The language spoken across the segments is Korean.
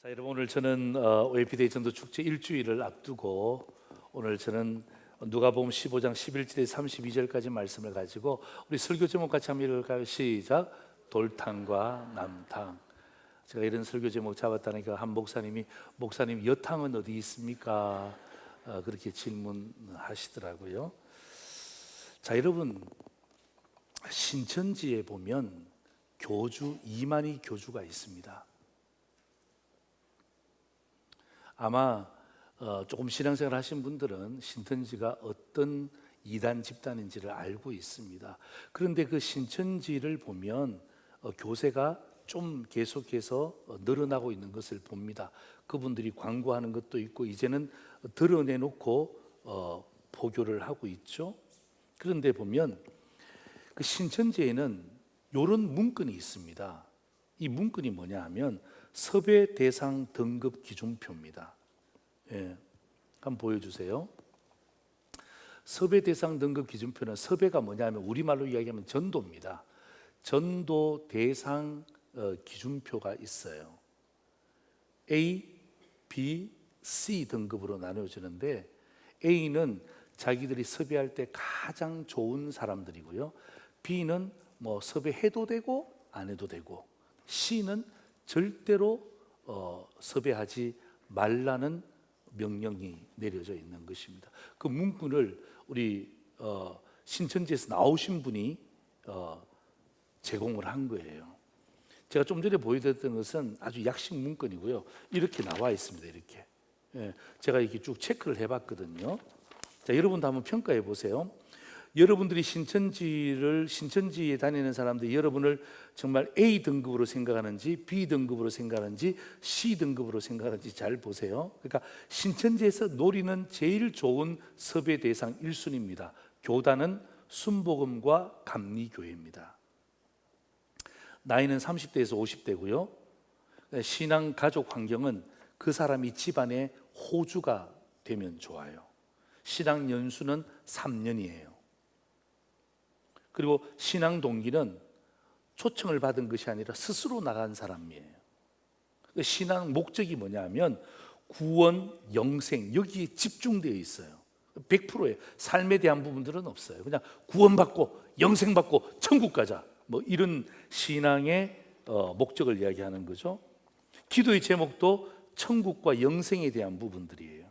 자, 여러분, 오늘 저는 OAP 대전도 축제 일주일을 앞두고 오늘 저는 누가복음 15장 11절에서 32절까지 말씀을 가지고 우리 설교 제목 같이 한번 읽을까요? 시작. 돌탕과 남탕. 제가 이런 설교 제목 잡았다니까 한 목사님이 목사님 여탕은 어디 있습니까? 그렇게 질문하시더라고요. 자, 여러분, 신천지에 보면 교주 이만희 교주가 있습니다. 아마 조금 신앙생활 하신 분들은 신천지가 어떤 이단 집단인지를 알고 있습니다. 그런데 그 신천지를 보면 교세가 좀 계속해서 늘어나고 있는 것을 봅니다. 그분들이 광고하는 것도 있고 이제는 드러내놓고 포교를 하고 있죠. 그런데 보면 그 신천지에는 이런 문건이 있습니다. 이 문건이 뭐냐 하면 섭외 대상 등급 기준표입니다. 예, 한번 보여주세요. 섭외 대상 등급 기준표는 섭외가 뭐냐면 우리말로 이야기하면 전도입니다. 전도 대상 기준표가 있어요. A, B, C 등급으로 나누어지는데 A는 자기들이 섭외할 때 가장 좋은 사람들이고요. B는 뭐 섭외해도 되고 안 해도 되고, C는 절대로 섭외하지 말라는 명령이 내려져 있는 것입니다. 그 문구를 우리 신천지에서 나오신 분이 제공을 한 거예요. 제가 좀 전에 보여드렸던 것은 아주 약식 문건이고요. 이렇게 나와 있습니다. 이렇게. 예, 제가 이렇게 쭉 체크를 해봤거든요. 자, 여러분도 한번 평가해 보세요. 여러분들이 신천지에 다니는 사람들이 여러분을 정말 A 등급으로 생각하는지 B 등급으로 생각하는지 C 등급으로 생각하는지 잘 보세요. 그러니까 신천지에서 노리는 제일 좋은 섭외 대상 1순위입니다. 교단은 순복음과 감리교회입니다. 나이는 30대에서 50대고요. 신앙 가족 환경은 그 사람이 집안의 호주가 되면 좋아요. 신앙 연수는 3년이에요. 그리고 신앙 동기는 초청을 받은 것이 아니라 스스로 나간 사람이에요. 신앙 목적이 뭐냐면 구원, 영생, 여기에 집중되어 있어요. 100%예요. 삶에 대한 부분들은 없어요. 그냥 구원받고 영생받고 천국 가자, 뭐 이런 신앙의 목적을 이야기하는 거죠. 기도의 제목도 천국과 영생에 대한 부분들이에요.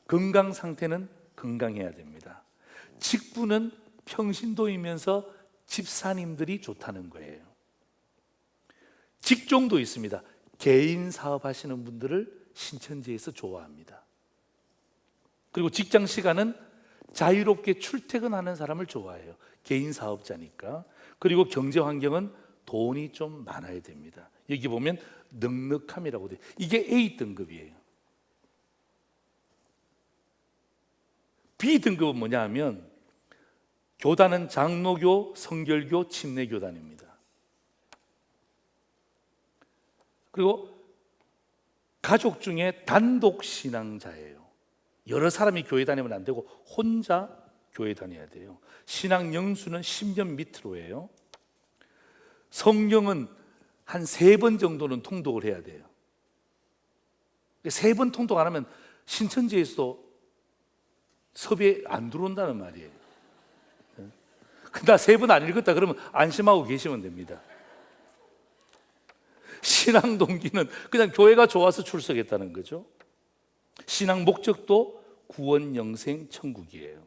건강 상태는 건강해야 됩니다. 직분은 평신도이면서 집사님들이 좋다는 거예요. 직종도 있습니다. 개인 사업하시는 분들을 신천지에서 좋아합니다. 그리고 직장 시간은 자유롭게 출퇴근하는 사람을 좋아해요. 개인 사업자니까. 그리고 경제 환경은 돈이 좀 많아야 됩니다. 여기 보면 넉넉함이라고 돼요. 이게 A 등급이에요. B 등급은 뭐냐 하면 교단은 장로교, 성결교, 침례교단입니다. 그리고 가족 중에 단독 신앙자예요. 여러 사람이 교회 다니면 안 되고 혼자 교회 다녀야 돼요. 신앙 영수는 10년 밑으로 해요. 성경은 한 3번 정도는 통독을 해야 돼요. 3번 통독 안 하면 신천지에서도 섭외 안 들어온다는 말이에요. 나 3번 안 읽었다 그러면 안심하고 계시면 됩니다. 신앙 동기는 그냥 교회가 좋아서 출석했다는 거죠. 신앙 목적도 구원, 영생, 천국이에요.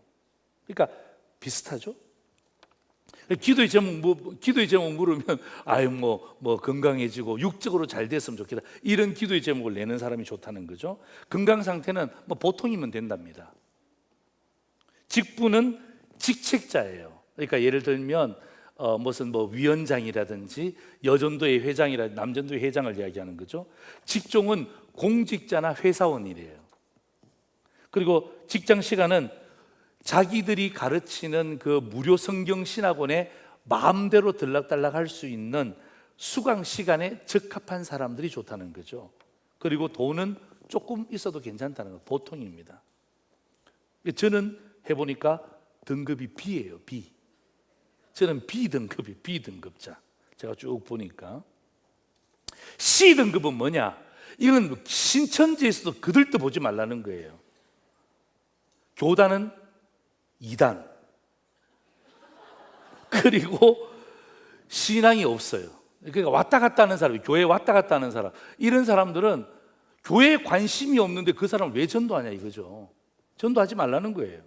그러니까 비슷하죠. 기도의 제목 물으면 아유 뭐 건강해지고 육적으로 잘 됐으면 좋겠다, 이런 기도의 제목을 내는 사람이 좋다는 거죠. 건강 상태는 뭐 보통이면 된답니다. 직분은 직책자예요. 그러니까 예를 들면 무슨 뭐 위원장이라든지 여전도의 회장이라든지 남전도의 회장을 이야기하는 거죠. 직종은 공직자나 회사원이래요. 그리고 직장 시간은 자기들이 가르치는 그 무료 성경 신학원에 마음대로 들락달락 할 수 있는 수강 시간에 적합한 사람들이 좋다는 거죠. 그리고 돈은 조금 있어도 괜찮다는 거, 보통입니다. 저는 해보니까 등급이 B예요. B. 저는 B등급이 B등급자. 제가 쭉 보니까 C등급은 뭐냐? 이건 신천지에서도 그들도 보지 말라는 거예요. 교단은 이단, 그리고 신앙이 없어요. 그러니까 왔다 갔다 하는 사람이, 교회에 왔다 갔다 하는 사람, 이런 사람들은 교회에 관심이 없는데 그 사람을 왜 전도하냐 이거죠. 전도하지 말라는 거예요.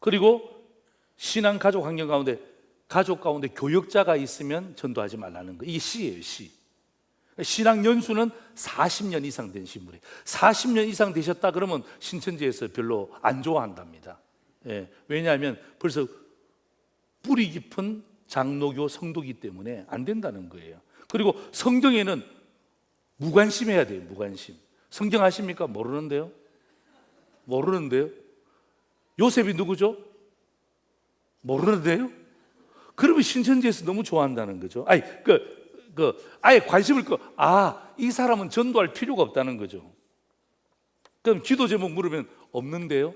그리고 신앙 가족 환경 가운데, 가족 가운데 교역자가 있으면 전도하지 말라는 거. 이게 시예요, 시. 신앙 연수는 40년 이상 된 신분이에요. 40년 이상 되셨다 그러면 신천지에서 별로 안 좋아한답니다. 예, 왜냐하면 벌써 뿌리 깊은 장로교 성도기 때문에 안 된다는 거예요. 그리고 성경에는 무관심해야 돼요. 무관심. 성경 아십니까? 모르는데요. 모르는데요. 요셉이 누구죠? 모르는데요. 그러면 신천지에서 너무 좋아한다는 거죠. 아니, 아예 관심을 이 사람은 전도할 필요가 없다는 거죠. 그럼 기도 제목 물으면 없는데요.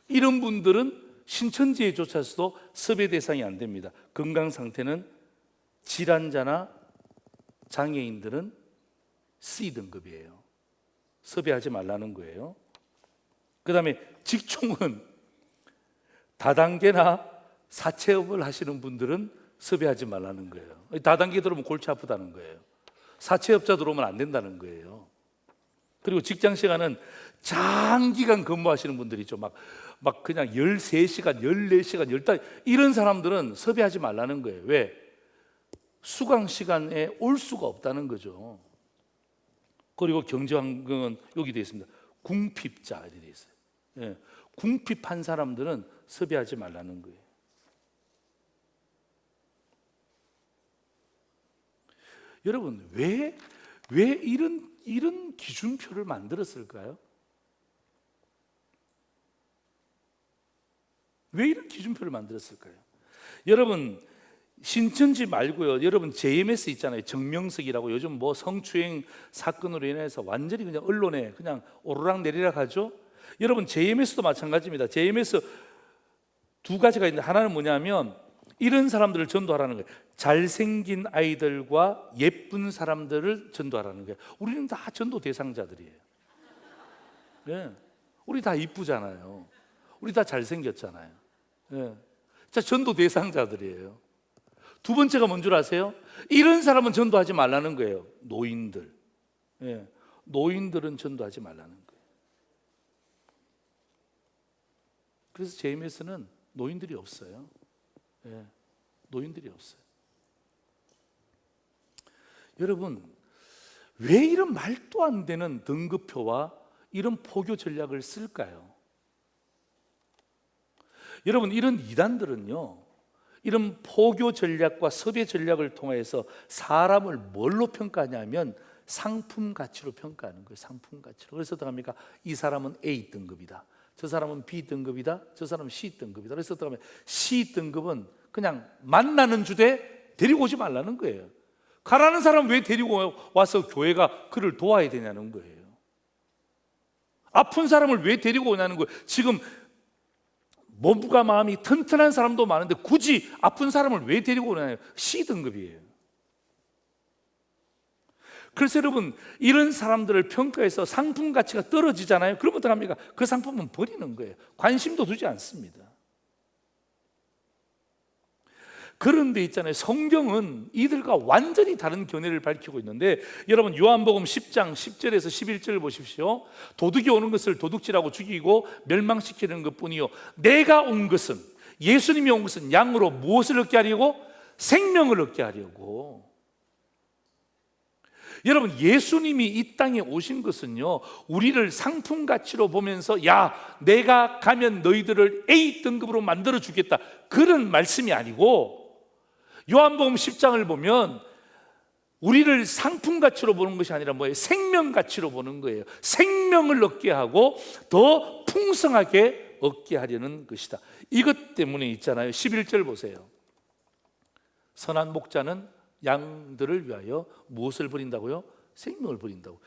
이런 분들은 신천지에 조차서도 섭외 대상이 안 됩니다. 건강 상태는 질환자나 장애인들은 C등급이에요. 섭외하지 말라는 거예요. 그 다음에 직종은 다단계나 사채업을 하시는 분들은 섭외하지 말라는 거예요. 다단계 들어오면 골치 아프다는 거예요. 사채업자 들어오면 안 된다는 거예요. 그리고 직장 시간은 장기간 근무하시는 분들이 있죠. 막 그냥 13시간, 14시간, 15, 이런 사람들은 섭외하지 말라는 거예요. 왜? 수강 시간에 올 수가 없다는 거죠. 그리고 경제 환경은 여기 되어 있습니다. 궁핍자 이렇게 되어 있어요. 예, 궁핍한 사람들은 섭외하지 말라는 거예요. 여러분, 왜 이런 기준표를 만들었을까요? 왜 이런 기준표를 만들었을까요? 여러분, 신천지 말고요, 여러분 JMS 있잖아요. 정명석이라고 요즘 뭐 성추행 사건으로 인해서 완전히 그냥 언론에 그냥 오르락 내리락 하죠. 여러분 JMS도 마찬가지입니다. JMS 두 가지가 있는데, 하나는 뭐냐면 이런 사람들을 전도하라는 거예요. 잘생긴 아이들과 예쁜 사람들을 전도하라는 거예요. 우리는 다 전도 대상자들이에요. 네. 우리 다 이쁘잖아요. 우리 다 잘생겼잖아요. 네. 자, 전도 대상자들이에요. 두 번째가 뭔 줄 아세요? 이런 사람은 전도하지 말라는 거예요. 노인들. 네. 노인들은 전도하지 말라는 거예요. 그래서 JMS는 노인들이 없어요. 네. 노인들이 없어요. 여러분, 왜 이런 말도 안 되는 등급표와 이런 포교 전략을 쓸까요? 여러분, 이런 이단들은요, 이런 포교 전략과 섭외 전략을 통해서 사람을 뭘로 평가하냐면 상품 가치로 평가하는 거예요. 상품 가치로. 그래서 어떡합니까? 이 사람은 A 등급이다, 저 사람은 B 등급이다, 저 사람은 C 등급이다. 그래서 어떡하면 C 등급은 그냥 만나는 주되 데리고 오지 말라는 거예요. 가라는 사람 왜 데리고 와서 교회가 그를 도와야 되냐는 거예요. 아픈 사람을 왜 데리고 오냐는 거예요. 지금 몸과 마음이 튼튼한 사람도 많은데 굳이 아픈 사람을 왜 데리고 오냐요. C등급이에요. 그래서 여러분, 이런 사람들을 평가해서 상품 가치가 떨어지잖아요. 그러면 어떡합니까? 그 상품은 버리는 거예요. 관심도 두지 않습니다. 그런데 있잖아요, 성경은 이들과 완전히 다른 견해를 밝히고 있는데, 여러분 요한복음 10장 10절에서 11절을 보십시오. 도둑이 오는 것을 도둑질하고 죽이고 멸망시키는 것뿐이요, 내가 온 것은, 예수님이 온 것은 양으로 무엇을 얻게 하려고? 생명을 얻게 하려고. 여러분, 예수님이 이 땅에 오신 것은요, 우리를 상품 가치로 보면서 야, 내가 가면 너희들을 A 등급으로 만들어 주겠다, 그런 말씀이 아니고, 요한복음 10장을 보면 우리를 상품 가치로 보는 것이 아니라 뭐예요? 생명 가치로 보는 거예요. 생명을 얻게 하고 더 풍성하게 얻게 하려는 것이다. 이것 때문에 있잖아요, 11절 보세요. 선한 목자는 양들을 위하여 무엇을 버린다고요? 생명을 버린다고.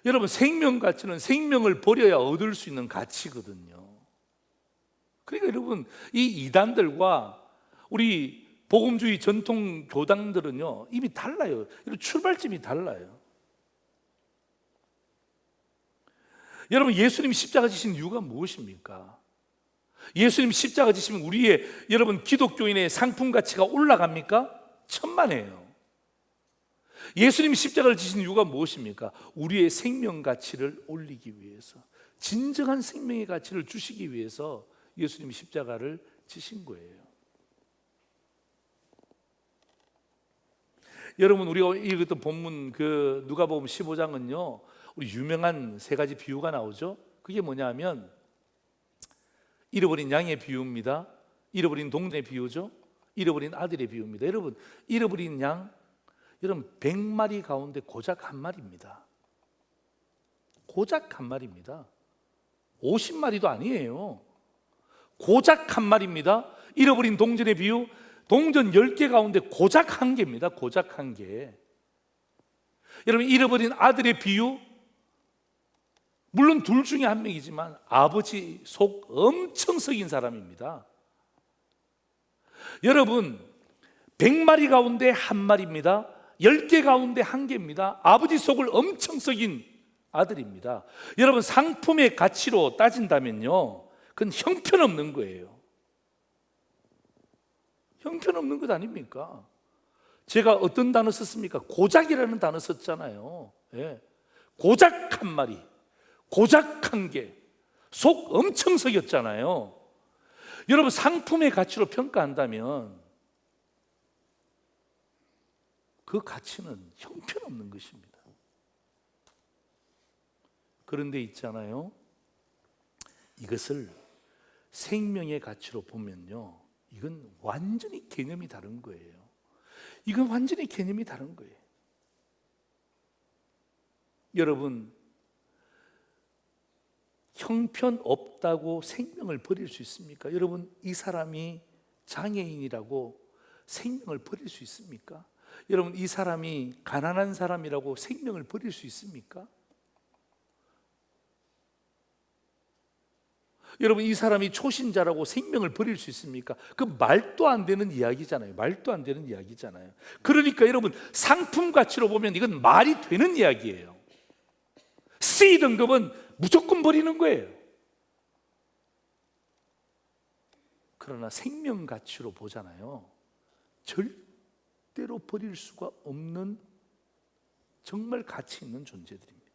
여러분, 생명 가치는 생명을 버려야 얻을 수 있는 가치거든요. 그러니까 여러분, 이 이단들과 우리 복음주의 전통 교당들은요 이미 달라요. 출발점이 달라요. 여러분, 예수님 십자가 지신 이유가 무엇입니까? 예수님 십자가 지시면 우리의, 여러분, 기독교인의 상품 가치가 올라갑니까? 천만에요. 예수님 십자가를 지신 이유가 무엇입니까? 우리의 생명 가치를 올리기 위해서, 진정한 생명의 가치를 주시기 위해서 예수님 십자가를 지신 거예요. 여러분, 우리가 읽었던 본문 그 누가복음 15장은요 우리 유명한 세 가지 비유가 나오죠. 그게 뭐냐면 잃어버린 양의 비유입니다. 잃어버린 동전의 비유죠. 잃어버린 아들의 비유입니다. 여러분, 잃어버린 양, 여러분 100마리 가운데 고작 한 마리입니다. 고작 한 마리입니다. 50마리도 아니에요. 고작 한 마리입니다. 잃어버린 동전의 비유, 동전 10개 가운데 고작 한 개입니다. 고작 한 개. 여러분, 잃어버린 아들의 비유, 물론 둘 중에 한 명이지만 아버지 속 엄청 썩인 사람입니다. 여러분, 100마리 가운데 한 마리입니다. 10개 가운데 한 개입니다. 아버지 속을 엄청 썩인 아들입니다. 여러분, 상품의 가치로 따진다면요 그건 형편없는 거예요. 형편없는 것 아닙니까? 제가 어떤 단어 썼습니까? 고작이라는 단어 썼잖아요. 예. 고작 한 마리, 고작 한 개, 속 엄청 썩였잖아요. 여러분, 상품의 가치로 평가한다면 그 가치는 형편없는 것입니다. 그런데 있잖아요, 이것을 생명의 가치로 보면요 이건 완전히 개념이 다른 거예요. 이건 완전히 개념이 다른 거예요. 여러분, 형편없다고 생명을 버릴 수 있습니까? 여러분, 이 사람이 장애인이라고 생명을 버릴 수 있습니까? 여러분, 이 사람이 가난한 사람이라고 생명을 버릴 수 있습니까? 여러분, 이 사람이 초신자라고 생명을 버릴 수 있습니까? 그 말도 안 되는 이야기잖아요. 말도 안 되는 이야기잖아요. 그러니까 여러분, 상품 가치로 보면 이건 말이 되는 이야기예요. C 등급은 무조건 버리는 거예요. 그러나 생명 가치로 보잖아요. 절대로 버릴 수가 없는 정말 가치 있는 존재들입니다.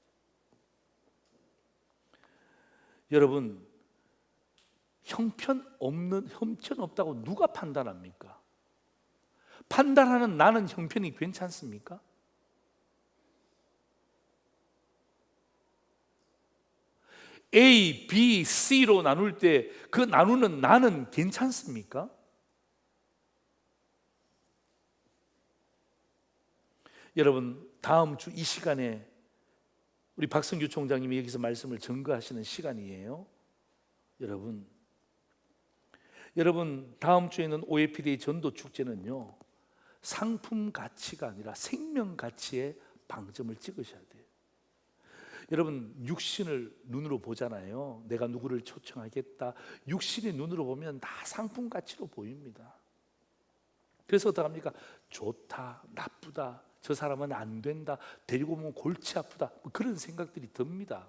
여러분, 형편없다고 누가 판단합니까? 판단하는 나는 형편이 괜찮습니까? A, B, C로 나눌 때 그 나누는 나는 괜찮습니까? 여러분, 다음 주 이 시간에 우리 박성규 총장님이 여기서 말씀을 증거하시는 시간이에요. 여러분 다음 주에 있는 OAPD의 전도 축제는요 상품 가치가 아니라 생명 가치에 방점을 찍으셔야 돼요. 여러분, 육신을 눈으로 보잖아요. 내가 누구를 초청하겠다. 육신의 눈으로 보면 다 상품 가치로 보입니다. 그래서 어떡합니까? 좋다, 나쁘다, 저 사람은 안 된다, 데리고 오면 골치 아프다, 그런 생각들이 듭니다.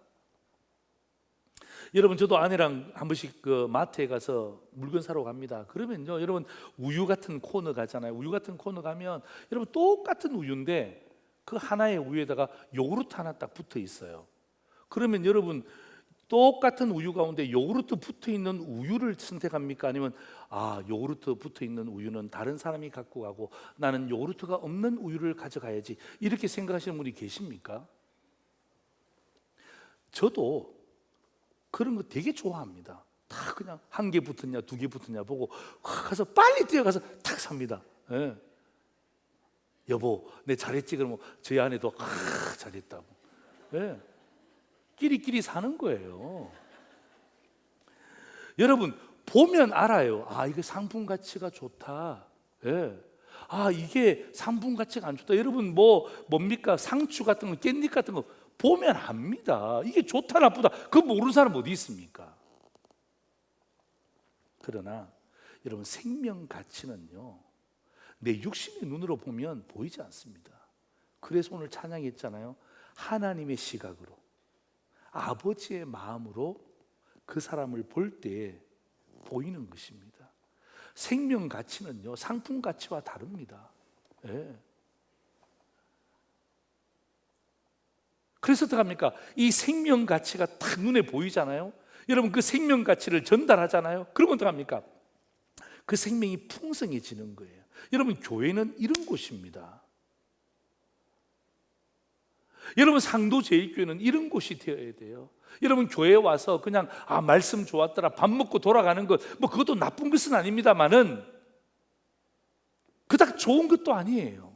여러분, 저도 아내랑 한 번씩 그 마트에 가서 물건 사러 갑니다. 그러면요, 여러분, 우유 같은 코너 가잖아요. 우유 같은 코너 가면 여러분 똑같은 우유인데 그 하나의 우유에다가 요구르트 하나 딱 붙어 있어요. 그러면 여러분, 똑같은 우유 가운데 요구르트 붙어 있는 우유를 선택합니까? 아니면 요구르트 붙어 있는 우유는 다른 사람이 갖고 가고 나는 요구르트가 없는 우유를 가져가야지, 이렇게 생각하시는 분이 계십니까? 저도 그런 거 되게 좋아합니다. 다 그냥 한 개 붙었냐 두 개 붙었냐 보고 가서 빨리 뛰어가서 탁 삽니다. 예. 여보, 내 잘했지? 그러면 저희 아내도 잘했다고. 예. 끼리끼리 사는 거예요. 여러분, 보면 알아요. 이게 상품 가치가 좋다. 예. 이게 상품 가치가 안 좋다. 여러분, 뭡니까? 상추 같은 거, 깻잎 같은 거 보면 압니다. 이게 좋다 나쁘다 그거 모르는 사람 어디 있습니까? 그러나 여러분, 생명 가치는요 내 육신의 눈으로 보면 보이지 않습니다. 그래서 오늘 찬양했잖아요. 하나님의 시각으로, 아버지의 마음으로 그 사람을 볼 때 보이는 것입니다. 생명 가치는요, 상품 가치와 다릅니다. 예. 그래서 어떡합니까? 이 생명 가치가 딱 눈에 보이잖아요. 여러분, 그 생명 가치를 전달하잖아요. 그러면 어떡합니까? 그 생명이 풍성해지는 거예요. 여러분, 교회는 이런 곳입니다. 여러분, 상도제일교회는 이런 곳이 되어야 돼요. 여러분, 교회에 와서 그냥 말씀 좋았더라, 밥 먹고 돌아가는 것, 뭐 그것도 나쁜 것은 아닙니다만은 그닥 좋은 것도 아니에요.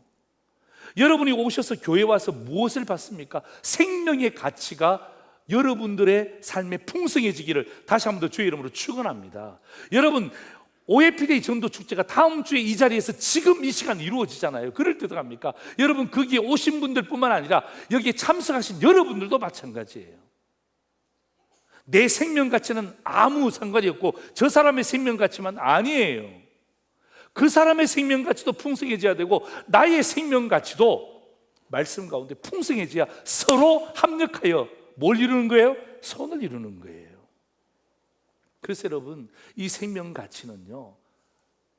여러분이 오셔서 교회에 와서 무엇을 받습니까? 생명의 가치가 여러분들의 삶에 풍성해지기를 다시 한 번 더 주의 이름으로 축원합니다. 여러분, OFDA 전도축제가 다음 주에 이 자리에서 지금 이 시간 이루어지잖아요. 그럴 때 어떡합니까? 여러분, 거기에 오신 분들 뿐만 아니라 여기에 참석하신 여러분들도 마찬가지예요. 내 생명 가치는 아무 상관이 없고 저 사람의 생명 가치만 아니에요. 그 사람의 생명 가치도 풍성해져야 되고 나의 생명 가치도 말씀 가운데 풍성해져야 서로 합력하여 뭘 이루는 거예요? 선을 이루는 거예요. 그래서 여러분, 이 생명 가치는요,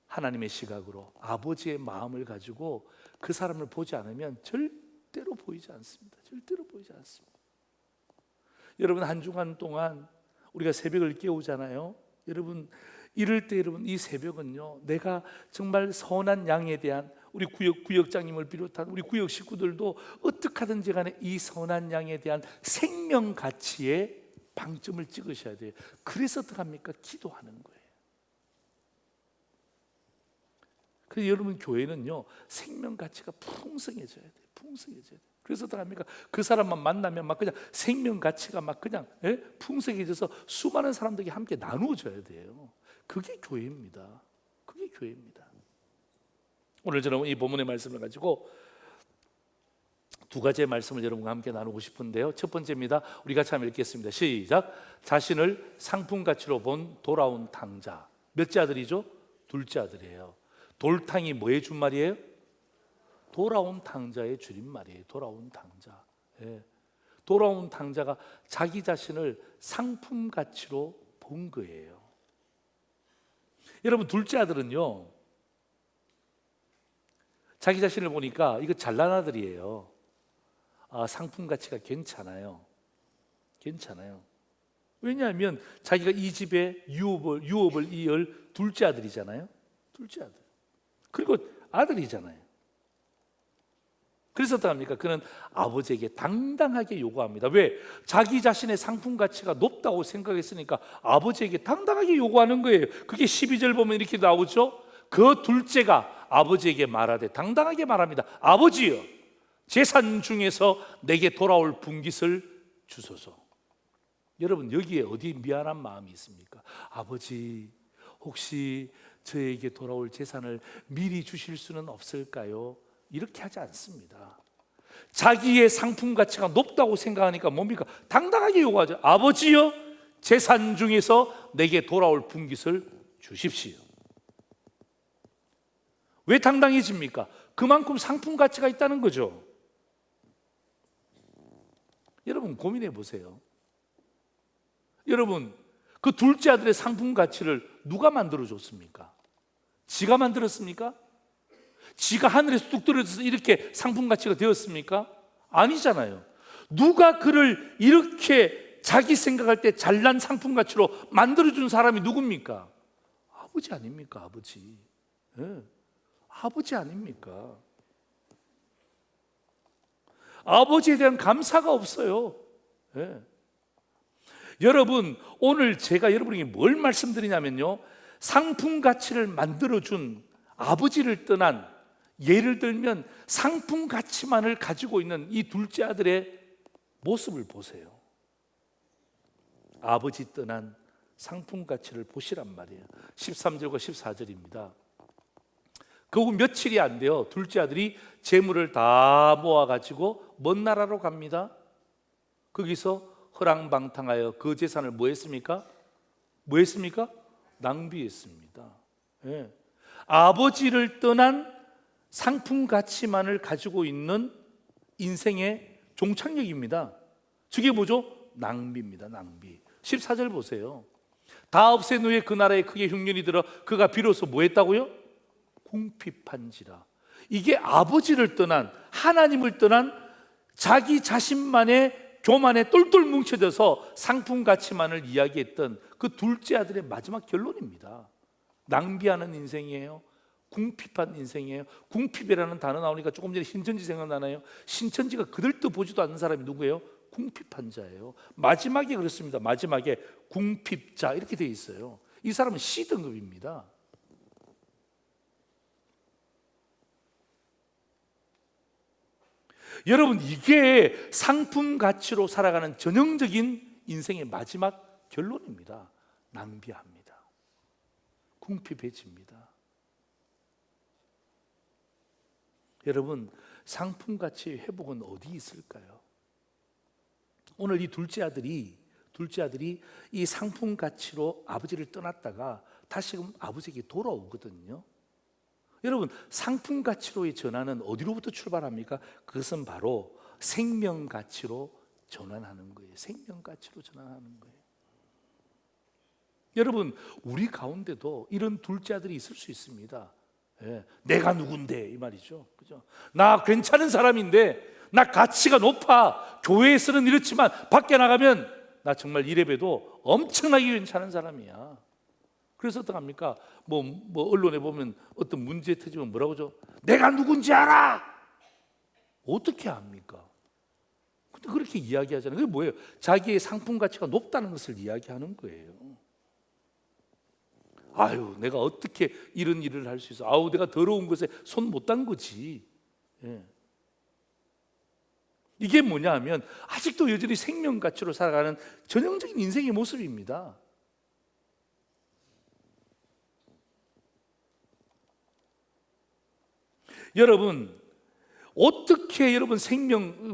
하나님의 시각으로 아버지의 마음을 가지고 그 사람을 보지 않으면 절대로 보이지 않습니다. 절대로 보이지 않습니다. 여러분, 한 주간 동안 우리가 새벽을 깨우잖아요. 여러분, 이럴 때 여러분, 이 새벽은요, 내가 정말 선한 양에 대한 우리 구역장님을 비롯한 우리 구역 식구들도 어떻게 하든지 간에 이 선한 양에 대한 생명 가치에 방점을 찍으셔야 돼요. 그래서 어떡합니까? 기도하는 거예요. 그래서 여러분, 교회는요, 생명 가치가 풍성해져야 돼요. 풍성해져야 돼요. 그래서 어떡합니까? 그 사람만 만나면 막 그냥 생명 가치가 막 그냥 풍성해져서 수많은 사람들이 함께 나누어져야 돼요. 그게 교회입니다. 그게 교회입니다. 오늘 저는 이 본문의 말씀을 가지고 두 가지의 말씀을 여러분과 함께 나누고 싶은데요. 첫 번째입니다. 우리 같이 한번 읽겠습니다. 시작. 자신을 상품 가치로 본 돌아온 탕자. 몇째 아들이죠? 둘째 아들이에요. 돌탕이 뭐의 준말이에요? 돌아온 탕자의 줄임말이에요. 돌아온 탕자. 예. 돌아온 탕자가 자기 자신을 상품 가치로 본 거예요. 여러분, 둘째 아들은요, 자기 자신을 보니까 이거 잘난 아들이에요. 상품 가치가 괜찮아요. 괜찮아요. 왜냐하면 자기가 이 집의 유업을 이을 둘째 아들이잖아요. 둘째 아들. 그리고 아들이잖아요. 그래서 어떡합니까? 그는 아버지에게 당당하게 요구합니다. 왜? 자기 자신의 상품 가치가 높다고 생각했으니까 아버지에게 당당하게 요구하는 거예요. 그게 12절 보면 이렇게 나오죠. 그 둘째가 아버지에게 말하되, 당당하게 말합니다. 아버지여, 재산 중에서 내게 돌아올 분깃을 주소서. 여러분, 여기에 어디 미안한 마음이 있습니까? 아버지, 혹시 저에게 돌아올 재산을 미리 주실 수는 없을까요? 이렇게 하지 않습니다. 자기의 상품 가치가 높다고 생각하니까 뭡니까? 당당하게 요구하죠. 아버지여, 재산 중에서 내게 돌아올 분깃을 주십시오. 왜 당당해집니까? 그만큼 상품 가치가 있다는 거죠. 여러분, 고민해 보세요. 여러분, 그 둘째 아들의 상품 가치를 누가 만들어줬습니까? 지가 만들었습니까? 지가 하늘에서 뚝 떨어져서 이렇게 상품 가치가 되었습니까? 아니잖아요. 누가 그를 이렇게 자기 생각할 때 잘난 상품 가치로 만들어준 사람이 누굽니까? 아버지 아닙니까? 아버지. 네. 아버지 아닙니까? 아버지에 대한 감사가 없어요. 네. 여러분, 오늘 제가 여러분에게 뭘 말씀드리냐면요, 상품 가치를 만들어준 아버지를 떠난, 예를 들면 상품 가치만을 가지고 있는 이 둘째 아들의 모습을 보세요. 아버지 떠난 상품 가치를 보시란 말이에요. 13절과 14절입니다. 그 후 며칠이 안 돼요. 둘째 아들이 재물을 다 모아가지고 먼 나라로 갑니다. 거기서 허랑방탕하여 그 재산을 뭐 했습니까? 뭐 했습니까? 낭비했습니다. 예. 아버지를 떠난 상품 가치만을 가지고 있는 인생의 종착역입니다. 저게 뭐죠? 낭비입니다. 낭비. 14절 보세요. 다 없앤 후에 그 나라에 크게 흉년이 들어 그가 비로소 뭐 했다고요? 궁핍한지라. 이게 아버지를 떠난, 하나님을 떠난 자기 자신만의 교만에 똘똘 뭉쳐져서 상품 가치만을 이야기했던 그 둘째 아들의 마지막 결론입니다. 낭비하는 인생이에요. 궁핍한 인생이에요. 궁핍이라는 단어 나오니까 조금 전에 신천지 생각나나요? 신천지가 그들도 보지도 않는 사람이 누구예요? 궁핍한 자예요. 마지막에 그렇습니다. 마지막에 궁핍자 이렇게 되어 있어요. 이 사람은 C등급입니다. 여러분, 이게 상품 가치로 살아가는 전형적인 인생의 마지막 결론입니다. 낭비합니다. 궁핍해집니다. 여러분, 상품 가치의 회복은 어디 있을까요? 오늘 이 둘째 아들이 이 상품 가치로 아버지를 떠났다가 다시금 아버지에게 돌아오거든요. 여러분, 상품 가치로의 전환은 어디로부터 출발합니까? 그것은 바로 생명 가치로 전환하는 거예요. 생명 가치로 전환하는 거예요. 여러분, 우리 가운데도 이런 둘째 아들이 있을 수 있습니다. 예, 내가 누군데 이 말이죠. 그죠? 나 괜찮은 사람인데, 나 가치가 높아. 교회에서는 이렇지만 밖에 나가면 나 정말 이래봬도 엄청나게 괜찮은 사람이야. 그래서 어떡합니까? 뭐 언론에 보면 어떤 문제 터지면 뭐라고 하죠? 내가 누군지 알아! 어떻게 압니까? 근데 그렇게 이야기하잖아요. 그게 뭐예요? 자기의 상품 가치가 높다는 것을 이야기하는 거예요. 아유, 내가 어떻게 이런 일을 할 수 있어? 아우, 내가 더러운 것에 손 못 단 거지. 예. 이게 뭐냐 하면 아직도 여전히 생명 가치로 살아가는 전형적인 인생의 모습입니다. 여러분, 어떻게 여러분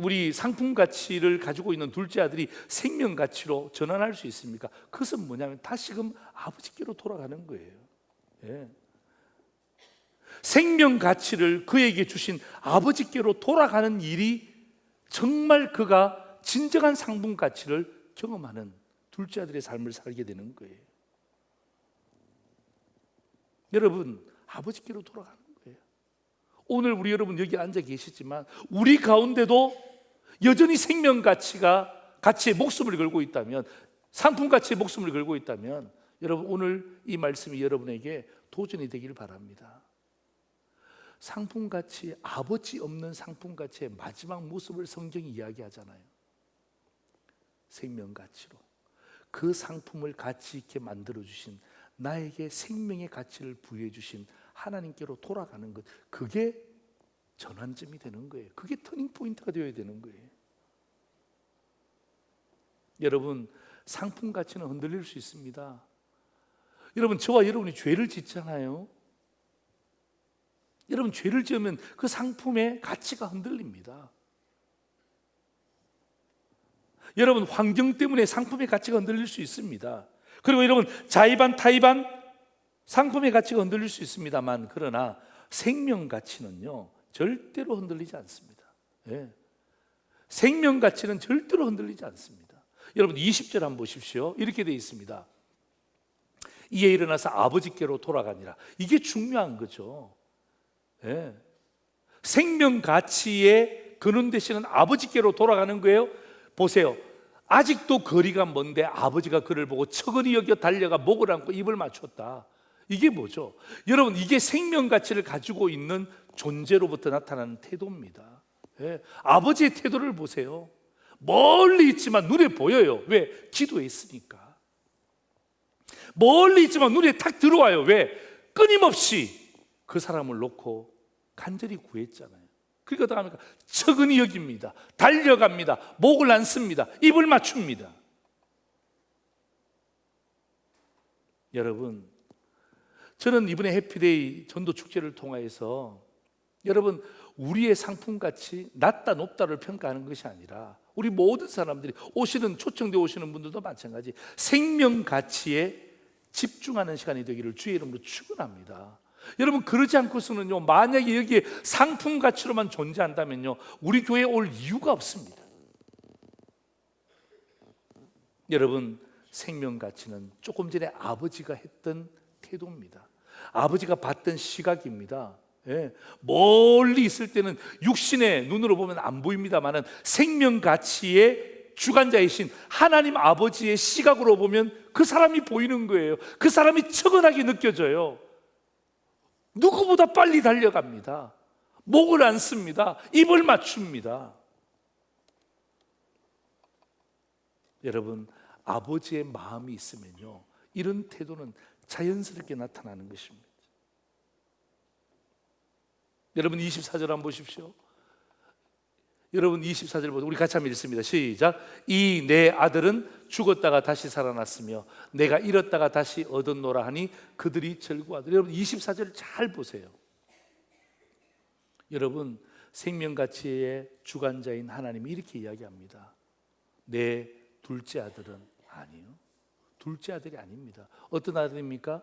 우리 상품 가치를 가지고 있는 둘째 아들이 생명 가치로 전환할 수 있습니까? 그것은 뭐냐면 다시금 아버지께로 돌아가는 거예요. 예. 생명 가치를 그에게 주신 아버지께로 돌아가는 일이 정말 그가 진정한 상품 가치를 경험하는 둘째 아들의 삶을 살게 되는 거예요. 여러분, 아버지께로 돌아가는 거예요. 오늘 우리 여러분 여기 앉아 계시지만 우리 가운데도 여전히 생명 가치에 목숨을 걸고 있다면, 상품 가치에 목숨을 걸고 있다면, 여러분 오늘 이 말씀이 여러분에게 도전이 되길 바랍니다. 상품 가치, 아버지 없는 상품 가치의 마지막 모습을 성경이 이야기하잖아요. 생명 가치로 그 상품을 가치 있게 만들어 주신, 나에게 생명의 가치를 부여해 주신 하나님께로 돌아가는 것, 그게 전환점이 되는 거예요. 그게 터닝 포인트가 되어야 되는 거예요. 여러분, 상품 가치는 흔들릴 수 있습니다. 여러분, 저와 여러분이 죄를 짓잖아요. 여러분, 죄를 지으면 그 상품의 가치가 흔들립니다. 여러분, 환경 때문에 상품의 가치가 흔들릴 수 있습니다. 그리고 여러분, 자의반 타의반 상품의 가치가 흔들릴 수 있습니다만, 그러나 생명 가치는요 절대로 흔들리지 않습니다. 예. 생명 가치는 절대로 흔들리지 않습니다. 여러분, 20절 한번 보십시오. 이렇게 되어 있습니다. 이에 일어나서 아버지께로 돌아가니라. 이게 중요한 거죠. 예. 생명 가치의 근원 되시는 아버지께로 돌아가는 거예요. 보세요. 아직도 거리가 먼데 아버지가 그를 보고 척은히 여겨 달려가 목을 안고 입을 맞췄다. 이게 뭐죠? 여러분, 이게 생명 가치를 가지고 있는 존재로부터 나타나는 태도입니다. 예. 아버지의 태도를 보세요. 멀리 있지만 눈에 보여요. 왜? 기도했으니까. 멀리 있지만 눈에 탁 들어와요. 왜? 끊임없이 그 사람을 놓고 간절히 구했잖아요. 그러니까 어떻게 합니까? 척은히 여깁니다. 달려갑니다. 목을 안 씁니다. 입을 맞춥니다. 여러분, 저는 이번에 해피데이 전도 축제를 통해서 여러분, 우리의 상품 가치 낮다 높다를 평가하는 것이 아니라 우리 모든 사람들이 초청되어 오시는 분들도 마찬가지 생명 가치에 집중하는 시간이 되기를 주의 이름으로 축원합니다. 여러분, 그러지 않고서는요, 만약에 여기에 상품 가치로만 존재한다면요, 우리 교회에 올 이유가 없습니다. 여러분, 생명 가치는 조금 전에 아버지가 했던 태도입니다. 아버지가 봤던 시각입니다. 예, 멀리 있을 때는 육신의 눈으로 보면 안 보입니다만은 생명 가치의 주관자이신 하나님 아버지의 시각으로 보면 그 사람이 보이는 거예요. 그 사람이 처근하게 느껴져요. 누구보다 빨리 달려갑니다. 목을 안 씁니다. 입을 맞춥니다. 여러분, 아버지의 마음이 있으면요, 이런 태도는 자연스럽게 나타나는 것입니다. 여러분, 24절 한번 보십시오. 여러분, 24절 보세요. 우리 같이 한번 읽습니다. 시작. 이 내 아들은 죽었다가 다시 살아났으며 내가 잃었다가 다시 얻었노라 하니 그들이 즐거워하더라. 여러분, 24절 잘 보세요. 여러분, 생명가치의 주관자인 하나님이 이렇게 이야기합니다. 내 둘째 아들은 아니요, 둘째 아들이 아닙니다. 어떤 아들입니까?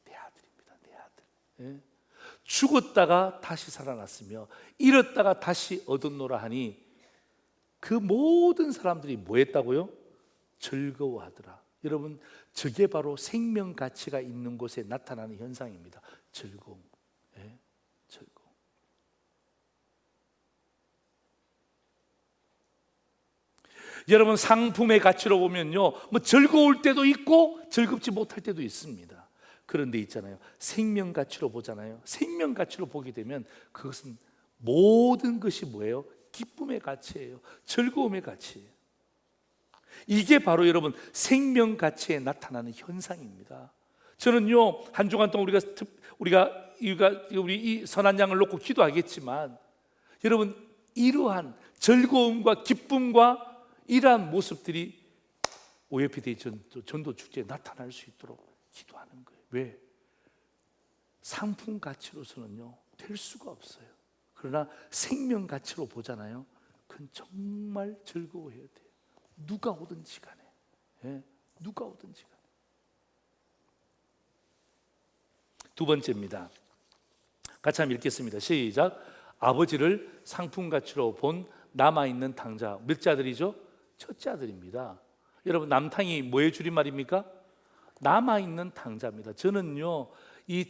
내 아들입니다. 내 아들. 예? 죽었다가 다시 살아났으며 잃었다가 다시 얻었노라 하니 그 모든 사람들이 뭐 했다고요? 즐거워하더라. 여러분, 저게 바로 생명 가치가 있는 곳에 나타나는 현상입니다. 즐거움. 예? 즐거움. 여러분, 상품의 가치로 보면요, 뭐 즐거울 때도 있고 즐겁지 못할 때도 있습니다. 그런데 있잖아요, 생명 가치로 보잖아요. 생명 가치로 보게 되면 그것은 모든 것이 뭐예요? 기쁨의 가치예요. 즐거움의 가치예요. 이게 바로 여러분 생명 가치에 나타나는 현상입니다. 저는요, 한 주간 동안 우리 이 선한 양을 놓고 기도하겠지만, 여러분, 이러한 즐거움과 기쁨과 이러한 모습들이 OFD 전도 축제에 나타날 수 있도록 기도하는 거예요. 왜? 상품 가치로서는요, 될 수가 없어요. 그러나 생명 가치로 보잖아요. 그건 정말 즐거워해야 돼요. 누가 오든지 간에. 예? 누가 오든지 간에. 두 번째입니다. 같이 한번 읽겠습니다. 시작. 아버지를 상품 가치로 본 남아있는 탕자. 몇째 아들이죠? 첫째 아들입니다. 여러분, 남탕이 뭐의 줄임말입니까? 남아있는 탕자입니다. 저는요, 이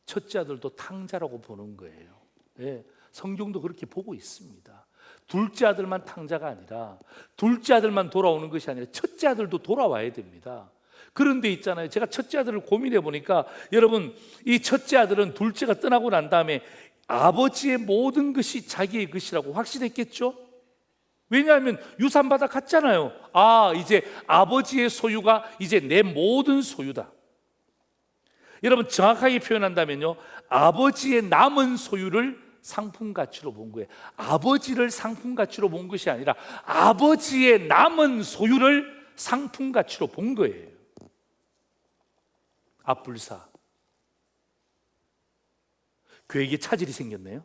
첫째 아들도 탕자라고 보는 거예요. 예, 성경도 그렇게 보고 있습니다. 둘째 아들만 탕자가 아니라, 둘째 아들만 돌아오는 것이 아니라 첫째 아들도 돌아와야 됩니다. 그런데 있잖아요, 제가 첫째 아들을 고민해 보니까, 여러분, 이 첫째 아들은 둘째가 떠나고 난 다음에 아버지의 모든 것이 자기의 것이라고 확신했겠죠? 왜냐하면 유산받아 갔잖아요. 아, 이제 아버지의 소유가 이제 내 모든 소유다. 여러분, 정확하게 표현한다면요, 아버지의 남은 소유를 상품 가치로 본 거예요. 아버지를 상품 가치로 본 것이 아니라 아버지의 남은 소유를 상품 가치로 본 거예요. 앞불사. 그에게 차질이 생겼네요.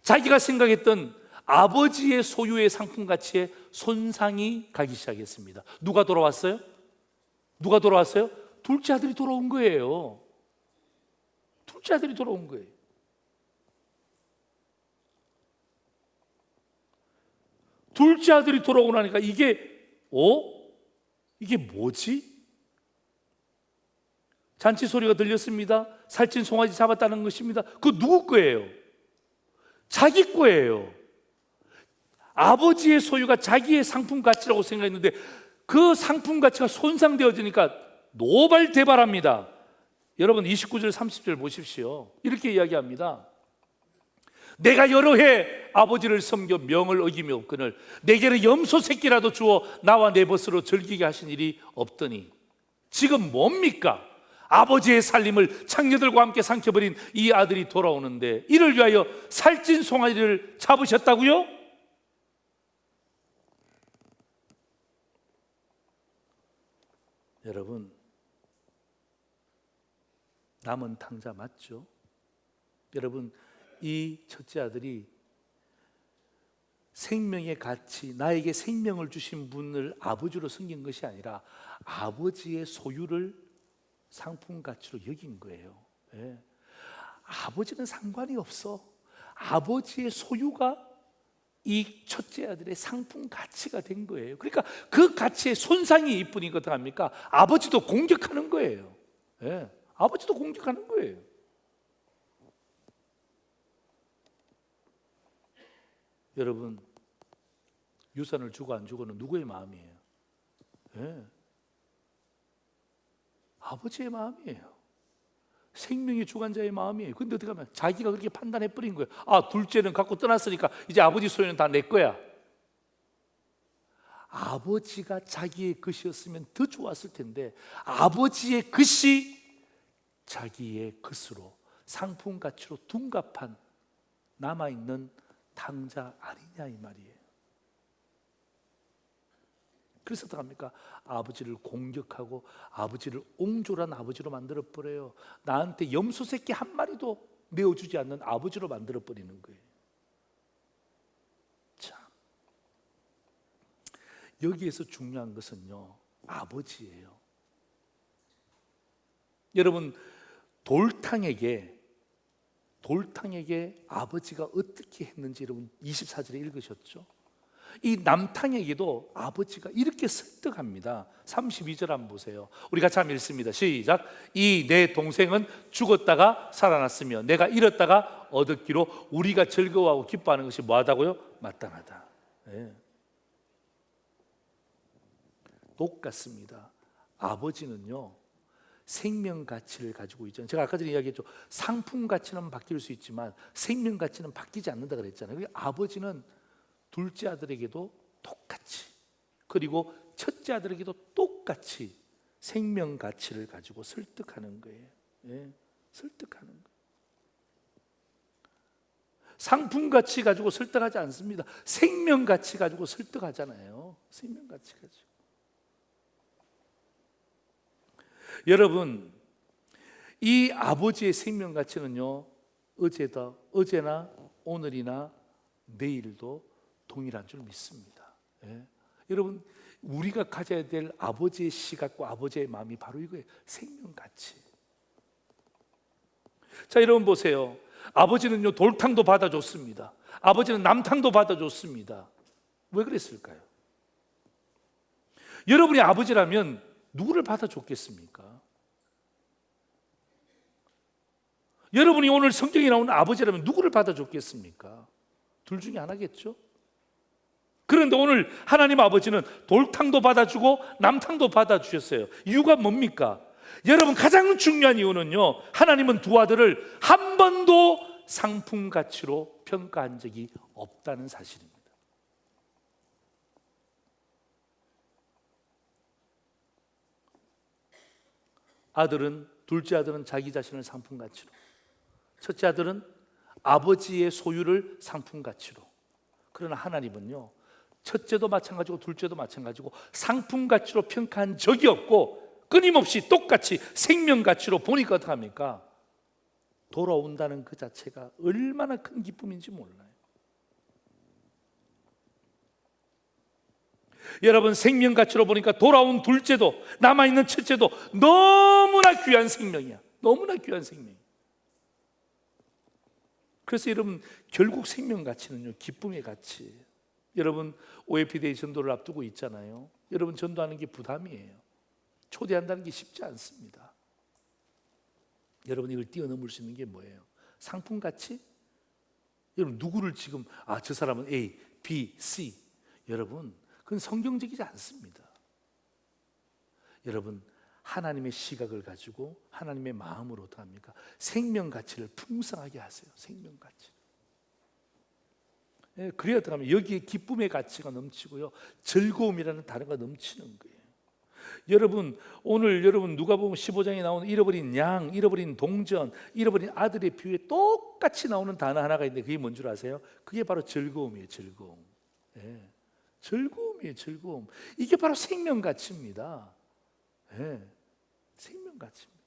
자기가 생각했던 아버지의 소유의 상품 가치에 손상이 가기 시작했습니다. 누가 돌아왔어요? 누가 돌아왔어요? 둘째 아들이 돌아온 거예요. 둘째 아들이 돌아온 거예요. 둘째 아들이 돌아오고 나니까 이게 뭐지? 잔치 소리가 들렸습니다. 살찐 송아지 잡았다는 것입니다. 그거 누구 거예요? 자기 거예요. 아버지의 소유가 자기의 상품 가치라고 생각했는데 그 상품 가치가 손상되어지니까 노발대발합니다. 여러분, 29절 30절 보십시오. 이렇게 이야기합니다. 내가 여러 해 아버지를 섬겨 명을 어기며 없거늘 내게는 염소 새끼라도 주어 나와 내 벗으로 즐기게 하신 일이 없더니 지금 뭡니까? 아버지의 살림을 창녀들과 함께 삼켜버린 이 아들이 돌아오는데 이를 위하여 살찐 송아지를 잡으셨다고요? 여러분, 남은 탕자 맞죠? 여러분, 이 첫째 아들이 생명의 가치, 나에게 생명을 주신 분을 아버지로 섬긴 것이 아니라 아버지의 소유를 상품 가치로 여긴 거예요. 예. 아버지는 상관이 없어. 아버지의 소유가 이 첫째 아들의 상품 가치가 된 거예요. 그러니까 그 가치에 손상이 있으니까 어떡합니까? 아버지도 공격하는 거예요. 예. 아버지도 공격하는 거예요. 여러분, 유산을 주고 안 주고는 누구의 마음이에요? 예. 아버지의 마음이에요. 생명의 주관자의 마음이에요. 근데 어떻게 하면 자기가 그렇게 판단해버린 거예요. 아, 둘째는 갖고 떠났으니까 이제 아버지 소유는 다 내 거야. 아버지가 자기의 것이었으면 더 좋았을 텐데 아버지의 것이 자기의 것으로 상품 가치로 둔갑한 남아있는 탕자 아니냐 이 말이에요. 그래서 어떡합니까? 아버지를 공격하고 아버지를 옹졸한 아버지로 만들어버려요. 나한테 염소 새끼 한 마리도 내어주지 않는 아버지로 만들어버리는 거예요. 자, 여기에서 중요한 것은요, 아버지예요. 여러분, 돌탕에게 아버지가 어떻게 했는지 여러분 24절에 읽으셨죠? 이 남탕에게도 아버지가 이렇게 설득합니다. 32절 한번 보세요. 우리 같이 한번 읽습니다. 시작. 이 내 동생은 죽었다가 살아났으며 내가 잃었다가 얻었기로 우리가 즐거워하고 기뻐하는 것이 뭐하다고요? 마땅하다. 네. 똑같습니다. 아버지는요, 생명 가치를 가지고 있잖아요. 제가 아까 전에 이야기했죠. 상품 가치는 바뀔 수 있지만 생명 가치는 바뀌지 않는다 그랬잖아요. 아버지는 둘째 아들에게도 똑같이, 그리고 첫째 아들에게도 똑같이 생명 가치를 가지고 설득하는 거예요. 예, 설득하는 거예요. 상품 가치 가지고 설득하지 않습니다. 생명 가치 가지고 설득하잖아요. 생명 가치 가지고. 여러분, 이 아버지의 생명 가치는요, 어제나 오늘이나 내일도 동일한 줄 믿습니다. 예. 여러분, 우리가 가져야 될 아버지의 시각과 아버지의 마음이 바로 이거예요. 생명 가치. 자, 여러분 보세요. 아버지는요, 돌탕도 받아줬습니다. 아버지는 남탕도 받아줬습니다. 왜 그랬을까요? 여러분이 아버지라면 누구를 받아줬겠습니까? 여러분이 오늘 성경에 나오는 아버지라면 누구를 받아줬겠습니까? 둘 중에 하나겠죠? 그런데 오늘 하나님 아버지는 돌탕도 받아주고 남탕도 받아주셨어요. 이유가 뭡니까? 여러분, 가장 중요한 이유는요, 하나님은 두 아들을 한 번도 상품 가치로 평가한 적이 없다는 사실입니다. 둘째 아들은 자기 자신을 상품 가치로, 첫째 아들은 아버지의 소유를 상품 가치로. 그러나 하나님은요, 첫째도 마찬가지고 둘째도 마찬가지고 상품 가치로 평가한 적이 없고 끊임없이 똑같이 생명 가치로 보니까 어떡합니까? 돌아온다는 그 자체가 얼마나 큰 기쁨인지 몰라요. 여러분, 생명 가치로 보니까 돌아온 둘째도 남아있는 첫째도 너무나 귀한 생명이야. 너무나 귀한 생명이야. 그래서 여러분, 결국 생명 가치는요, 기쁨의 가치예요. 여러분, OFD의 전도를 앞두고 있잖아요. 여러분, 전도하는 게 부담이에요. 초대한다는 게 쉽지 않습니다. 여러분, 이걸 뛰어넘을 수 있는 게 뭐예요? 상품 가치? 여러분, 누구를 지금 저 사람은 A, B, C. 여러분, 그건 성경적이지 않습니다. 여러분, 하나님의 시각을 가지고 하나님의 마음으로 어떡합니까? 생명 가치를 풍성하게 하세요. 생명 가치. 그래야 어떡하면 여기에 기쁨의 가치가 넘치고요, 즐거움이라는 단어가 넘치는 거예요. 여러분, 오늘 여러분 누가복음 15장에 나오는 잃어버린 양, 잃어버린 동전, 잃어버린 아들의 비유에 똑같이 나오는 단어 하나가 있는데 그게 뭔 줄 아세요? 그게 바로 즐거움이에요. 즐거움. 예. 즐거움이에요. 즐거움. 이게 바로 생명 가치입니다. 예. 생명 가치입니다.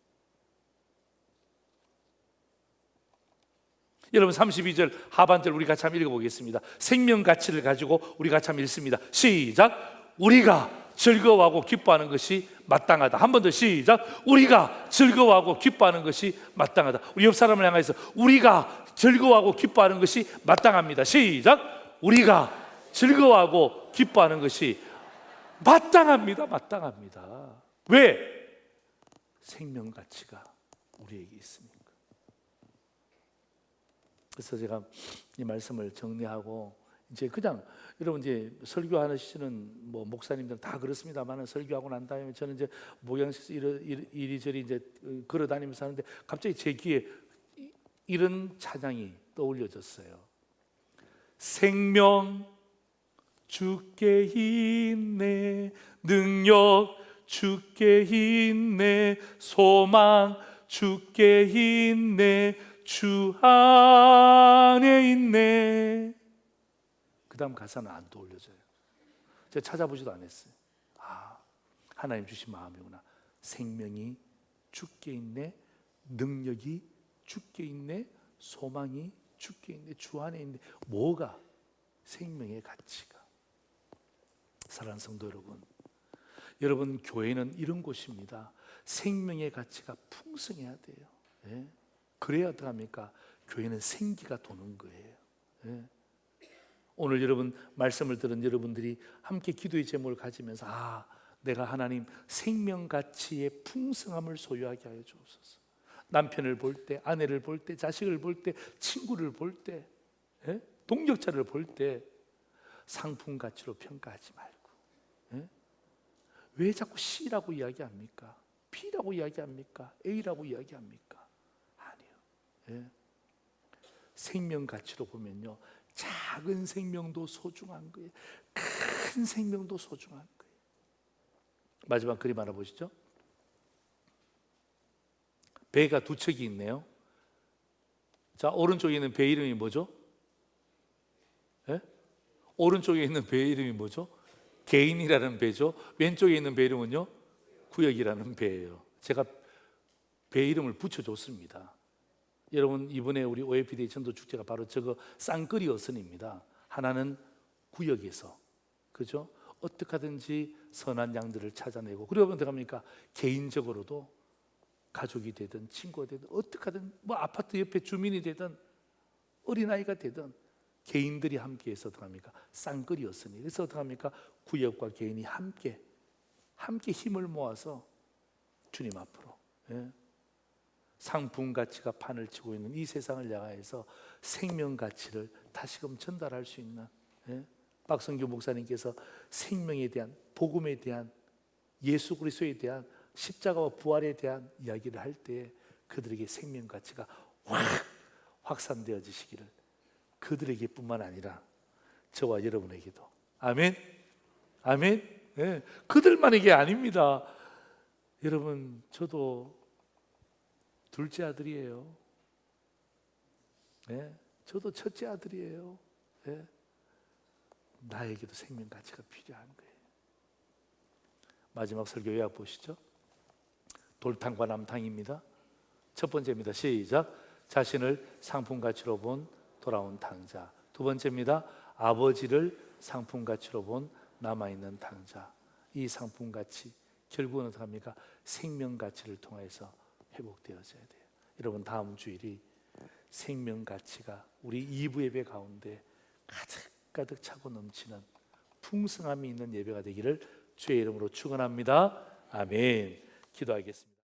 여러분, 32절 하반절 우리 같이 한번 읽어보겠습니다. 생명 가치를 가지고 우리 같이 한번 읽습니다. 시작. 우리가 즐거워하고 기뻐하는 것이 마땅하다. 한 번 더 시작. 우리가 즐거워하고 기뻐하는 것이 마땅하다. 우리 옆 사람을 향해서 우리가 즐거워하고 기뻐하는 것이 마땅합니다. 시작. 우리가 즐거워하고 기뻐하는 것이 마땅합니다. 마땅합니다. 왜? 생명 가치가 우리에게 있으니까. 그래서 제가 이 말씀을 정리하고 이제 그냥 여러분 이제 설교하시는 뭐 목사님들 다 그렇습니다만 설교하고 난 다음에 저는 이제 목양실에서 이리저리 이제 걸어 다니면서 하는데 갑자기 제 귀에 이런 찬양이 떠올려졌어요. 생명 주께 있네, 능력 주께 있네, 소망 주께 있네, 주 안에 있네. 그 다음 가사는 안 떠올려져요. 제가 찾아보지도 않았어요. 아, 하나님 주신 마음이구나. 생명이 주께 있네, 능력이 주께 있네, 소망이 주께 있네, 주 안에 있네. 뭐가? 생명의 가치가. 사랑하는 성도 여러분, 여러분 교회는 이런 곳입니다. 생명의 가치가 풍성해야 돼요. 예? 그래야 어떡합니까? 교회는 생기가 도는 거예요. 예? 오늘 여러분 말씀을 들은 여러분들이 함께 기도의 제목을 가지면서 내가 하나님 생명 가치의 풍성함을 소유하게 하여 주옵소서. 남편을 볼 때, 아내를 볼 때, 자식을 볼 때, 친구를 볼 때, 예? 동력자를 볼 때 상품 가치로 평가하지 말고, 예? 왜 자꾸 C라고 이야기합니까? B라고 이야기합니까? A라고 이야기합니까? 아니요. 예? 생명 가치로 보면요, 작은 생명도 소중한 거예요. 큰 생명도 소중한 거예요. 마지막 그림 하나 보시죠. 배가 두 척이 있네요. 자, 오른쪽에 있는 배 이름이 뭐죠? 예? 오른쪽에 있는 배 이름이 뭐죠? 개인이라는 배죠. 왼쪽에 있는 배 이름은요? 구역이라는 배예요. 제가 배 이름을 붙여줬습니다. 여러분 이번에 우리 OFD 전도축제가 바로 저거 쌍끌이 어선입니다. 하나는 구역에서, 그죠? 어떻게 하든지 선한 양들을 찾아내고, 그리고 어떻게 합니까? 개인적으로도 가족이 되든 친구가 되든 어떻게 하든 뭐 아파트 옆에 주민이 되든 어린아이가 되든 개인들이 함께해서 어떻게 합니까? 쌍끌이 어선이. 그래서 어떻게 합니까? 구역과 개인이 함께 힘을 모아서 주님 앞으로, 예? 상품 가치가 판을 치고 있는 이 세상을 향해서 생명 가치를 다시금 전달할 수 있는, 예? 박성규 목사님께서 생명에 대한, 복음에 대한, 예수 그리스도에 대한, 십자가와 부활에 대한 이야기를 할 때 그들에게 생명 가치가 확산되어지시기를, 그들에게뿐만 아니라 저와 여러분에게도. 아멘. 아멘. 예, 그들만에게 아닙니다. 여러분 저도 둘째 아들이에요. 예, 저도 첫째 아들이에요. 예, 나에게도 생명 가치가 필요한 거예요. 마지막 설교 요약 보시죠. 돌탕과 남탕입니다. 첫 번째입니다. 시작. 자신을 상품 가치로 본 돌아온 탕자. 두 번째입니다. 아버지를 상품 가치로 본 남아있는 탕자. 이 상품 가치 결국은 어떻게 합니까? 생명 가치를 통해서 회복되어져야 돼요. 여러분 다음 주일이 생명 가치가 우리 2부 예배 가운데 가득 차고 넘치는 풍성함이 있는 예배가 되기를 주의 이름으로 축원합니다. 아멘. 기도하겠습니다.